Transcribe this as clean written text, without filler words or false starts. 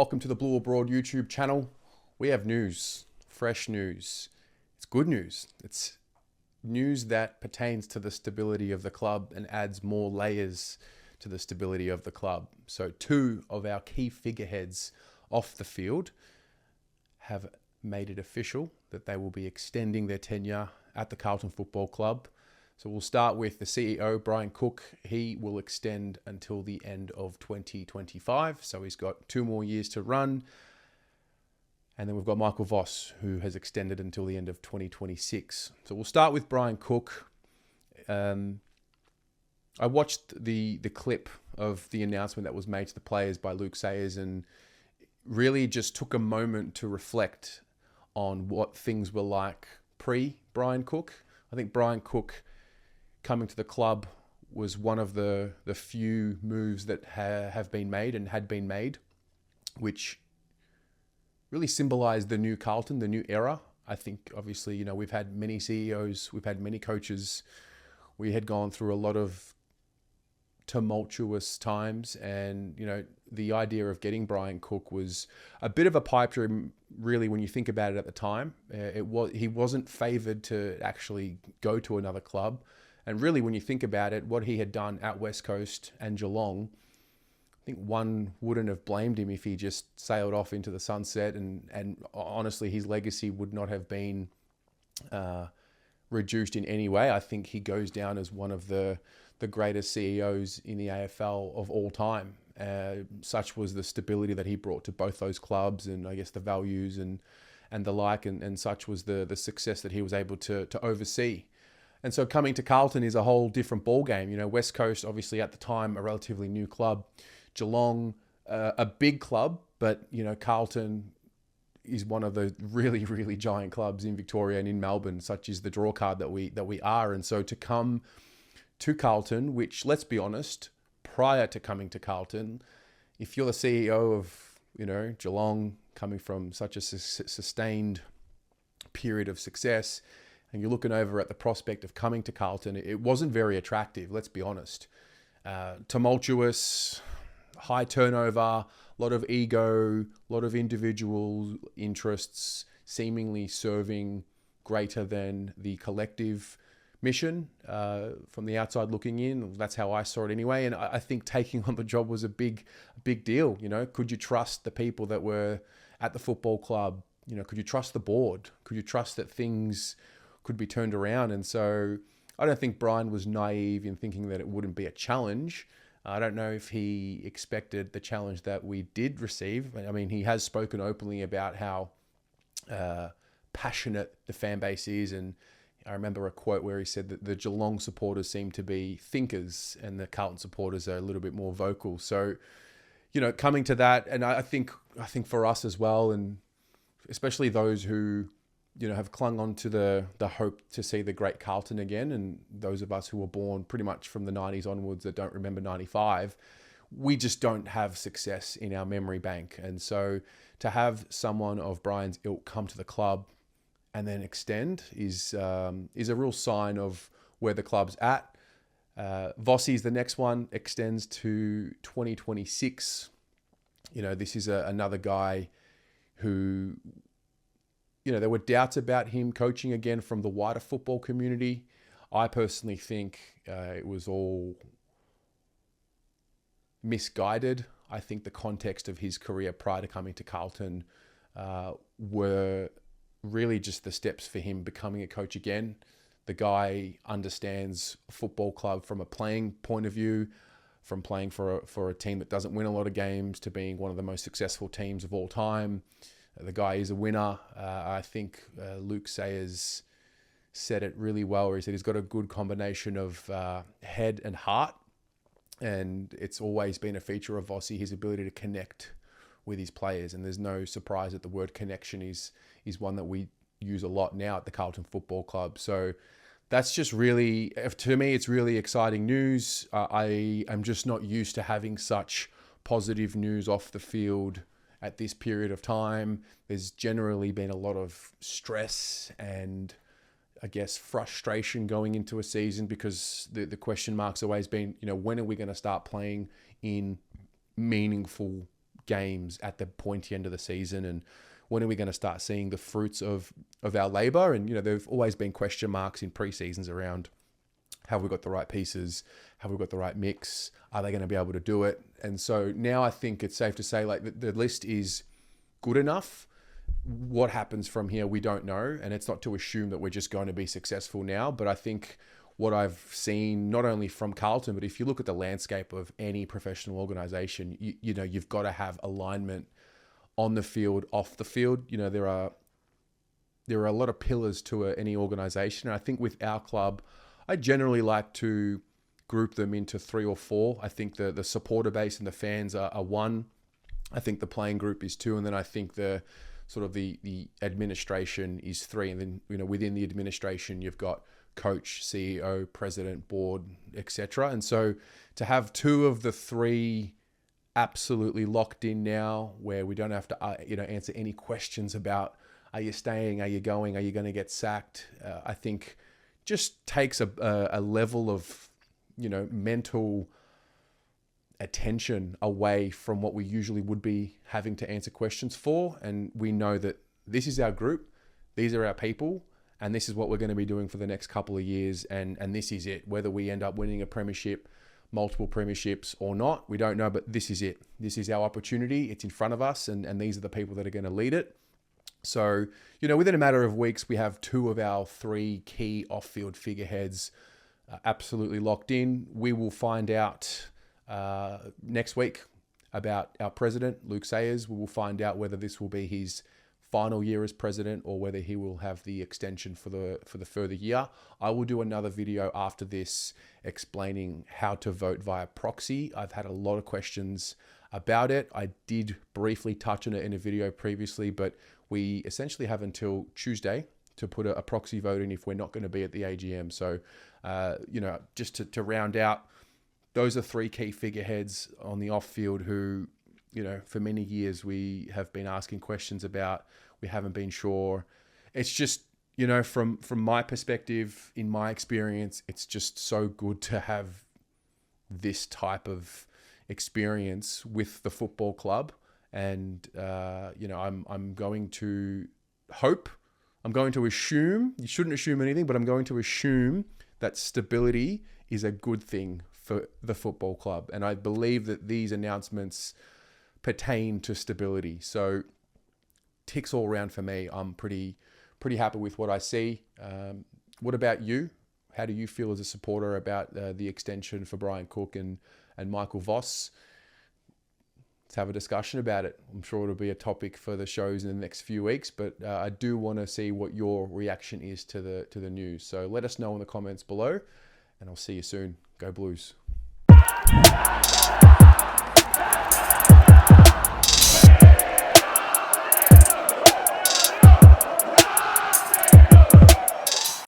Welcome to the Blue Abroad YouTube channel. We have news, fresh news. It's good news. It's news that pertains to the stability of the club and adds more layers to the stability of the club. So two of our key figureheads off the field have made it official that they will be extending their tenure at the Carlton Football Club. So we'll start with the CEO, Brian Cook. He will extend until the end of 2025. So he's got 2 more years to run. And then we've got Michael Voss, who has extended until the end of 2026. So we'll start with Brian Cook. I watched the clip of the announcement that was made to the players by Luke Sayers and really just took a moment to reflect on what things were like pre-Brian Cook. I think Brian Cook coming to the club was one of the few moves that have been made and had been made, which really symbolized the new Carlton, the new era. I think, obviously, we've had many CEOs, we've had many coaches. We had gone through a lot of tumultuous times, and, the idea of getting Brian Cook was a bit of a pipe dream, really, when you think about it at the time. He wasn't favoured to actually go to another club. And really, when you think about it, what he had done at West Coast and Geelong, I think one wouldn't have blamed him if he just sailed off into the sunset. And honestly, his legacy would not have been reduced in any way. I think he goes down as one of the greatest CEOs in the AFL of all time. Such was the stability that he brought to both those clubs, and I guess the values and the like, and such was the success that he was able to oversee. And so coming to Carlton is a whole different ballgame. West Coast, obviously at the time, a relatively new club. Geelong, a big club, but, Carlton is one of the really, really giant clubs in Victoria and in Melbourne, such is the draw card that we are. And so to come to Carlton, which, let's be honest, prior to coming to Carlton, if you're the CEO of, Geelong, coming from such a sustained period of success, and you're looking over at the prospect of coming to Carlton, it wasn't very attractive, let's be honest. Tumultuous, high turnover, a lot of ego, a lot of individual interests seemingly serving greater than the collective mission from the outside looking in. That's how I saw it anyway. And I think taking on the job was a big deal. Could you trust the people that were at the football club? Could you trust the board? Could you trust that things could be turned around? And so I don't think Brian was naive in thinking that it wouldn't be a challenge. I don't know if he expected the challenge that we did receive. I mean, he has spoken openly about how passionate the fan base is. And I remember a quote where he said that the Geelong supporters seem to be thinkers and the Carlton supporters are a little bit more vocal. So, coming to that, and I think for us as well, and especially those who have clung on to the hope to see the great Carlton again, and those of us who were born pretty much from the 90s onwards that don't remember 95, we just don't have success in our memory bank. And so to have someone of Brian's ilk come to the club and then extend is a real sign of where the club's at. Vossi's the next one, extends to 2026. This is another guy who, there were doubts about him coaching again from the wider football community. I personally think it was all misguided. I think the context of his career prior to coming to Carlton were really just the steps for him becoming a coach again. The guy understands a football club from a playing point of view, from playing for a team that doesn't win a lot of games to being one of the most successful teams of all time. The guy is a winner. I think Luke Sayers said it really well, where he said he's got a good combination of head and heart. And it's always been a feature of Vossi, his ability to connect with his players. And there's no surprise that the word connection is one that we use a lot now at the Carlton Football Club. So that's just really, to me, it's really exciting news. I am just not used to having such positive news off the field at this period of time. There's generally been a lot of stress and, I guess, frustration going into a season, because the question mark's always been, when are we going to start playing in meaningful games at the pointy end of the season, and when are we going to start seeing the fruits of our labour? And, there've always been question marks in pre-seasons around, have we got the right pieces? Have we got the right mix? Are they going to be able to do it? And so now I think it's safe to say, like, the list is good enough. What happens from here, we don't know. And it's not to assume that we're just going to be successful now. But I think what I've seen, not only from Carlton, but if you look at the landscape of any professional organisation, you've got to have alignment on the field, off the field. There are a lot of pillars to any organisation. And I think with our club, I generally like to group them into 3 or 4. I think the supporter base and the fans are 1. I think the playing group is 2. And then I think the administration is 3. And then, within the administration, you've got coach, CEO, president, board, etc. And so to have 2 of the 3 absolutely locked in now, where we don't have to, answer any questions about, are you staying? Are you going? Are you going to get sacked? I think just takes a level of, mental attention away from what we usually would be having to answer questions for. And we know that this is our group, these are our people, and this is what we're going to be doing for the next couple of years. And this is it. Whether we end up winning a premiership, multiple premierships or not, we don't know, but this is it. This is our opportunity. It's in front of us, and these are the people that are going to lead it. So, within a matter of weeks, we have 2 of our 3 key off-field figureheads absolutely locked in. We will find out next week about our president, Luke Sayers. We will find out whether this will be his final year as president or whether he will have the extension for the further year. I will do another video after this explaining how to vote via proxy. I've had a lot of questions about it. I did briefly touch on it in a video previously, but we essentially have until Tuesday to put a proxy vote in if we're not going to be at the AGM. So, just to round out, those are 3 key figureheads on the off-field who, for many years we have been asking questions about. We haven't been sure. It's just, from my perspective, in my experience, it's just so good to have this type of experience with the football club. And, I'm going to hope, I'm going to assume, you shouldn't assume anything, but I'm going to assume that stability is a good thing for the football club. And I believe that these announcements pertain to stability. So ticks all around for me. I'm pretty happy with what I see. What about you? How do you feel as a supporter about the extension for Brian Cook and Michael Voss? Let's have a discussion about it. I'm sure it'll be a topic for the shows in the next few weeks, but I do want to see what your reaction is to the news. So let us know in the comments below, and I'll see you soon. Go Blues.